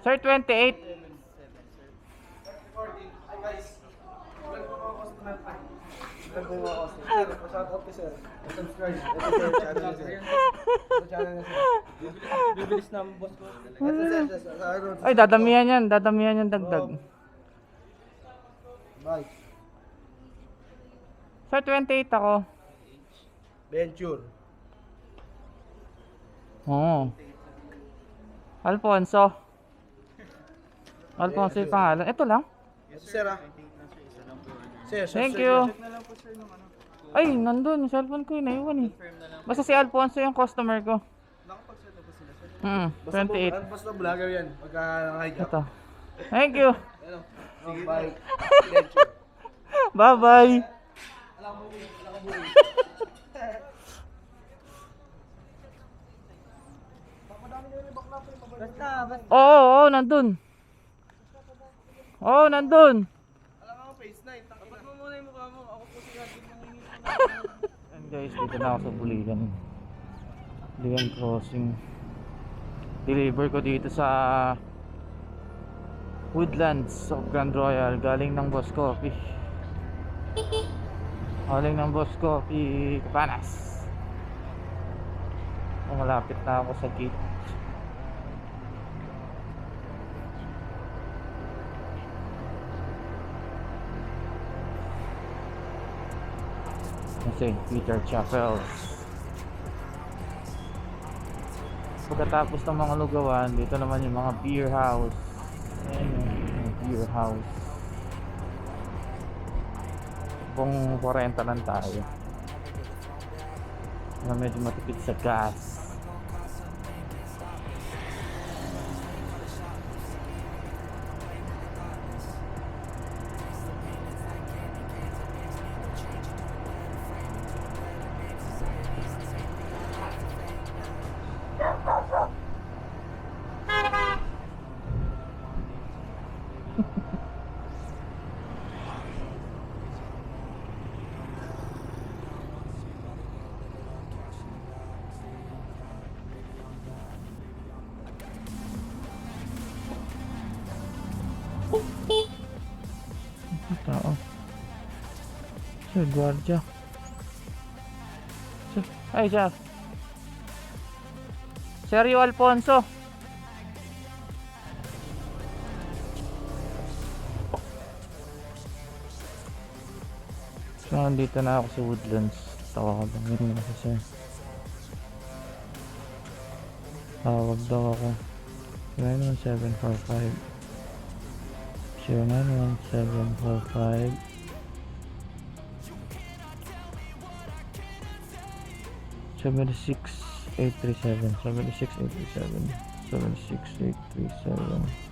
Sir, 28. Bibilis na ang boss ko. Ay, dadamihan yan dagdag. Bye. Sir, 28 ako. Venture. Oo. Alfonso. Alfonso yung pangalan. Ito lang. Sir ah. Sir, Thank you. Ay, nandun. Yung cellphone ko yun. Naiwan eh. Basta si Alfonso yung customer ko. 28. Basta vlogger yan. Pagka nakahiga. Ito. Thank you. Bye. Venture. Bye-bye. Basta. Oo, nandun. Oo, nandun. Alam mo, face night. Dapat mo muna yung mukha mo. Ako po si Gagin ng hingi. And guys, dito na ako sa Buligan. Buligan Crossing. Deliver ko dito sa Woodlands of Grand Royal. Galing ng Boss Coffee. Galing ng Boss Coffee Kapanas. Malapit na ako sa gate. St. Peter Chapel. Pagkatapos ng mga lugawan, dito naman yung mga beer house. Ayan yung beer house. Kung 40 lang tayo. Na medyo matipid sa gas. Tao. Sir, guardia. Sir, ay sir. Sergio Alfonso. So, nandito na ako sa Woodlands. Tawagin na si sir. Tawag daw ako. 91745 091745 76837 76837 76837.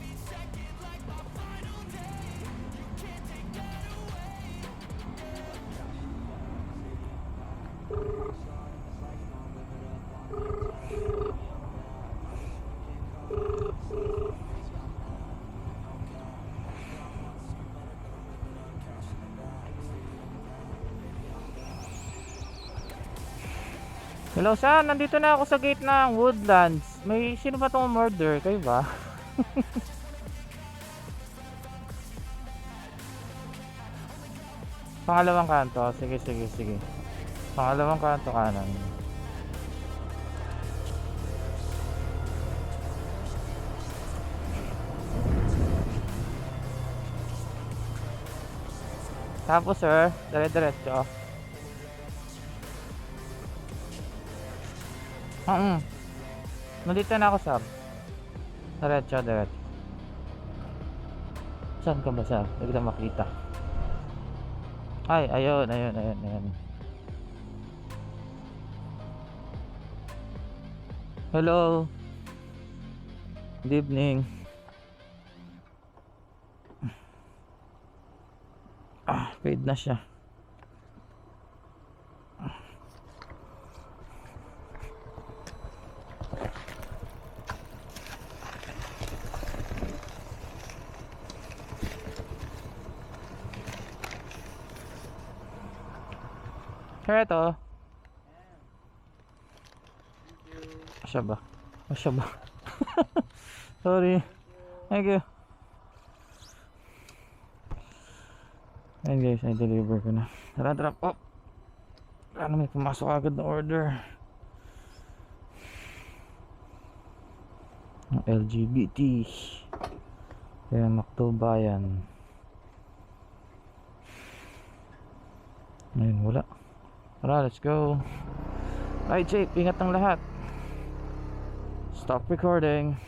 Hello sir, nandito na ako sa gate ng Woodlands. May sino ba itong murder? Kayo ba? Pangalawang kanto. Sige. Pangalawang kanto kanan. Tapos sir, dire-diretso. Nandito na ako sir. Diretso. Saan ka ba sir? Hindi kita makita. Ay, ayun. Hello. Good evening. Paid na siya. Sir, ito. Asya ba? Sorry. Thank you. Ayan guys, i-deliver ko na. Tara, drop up. Ano, may pumasok agad na order. Ang LGBT. Kaya Macdobayan. Ayun, wala. Tara, let's go. Right, Jake, ingat ng lahat. Stop recording.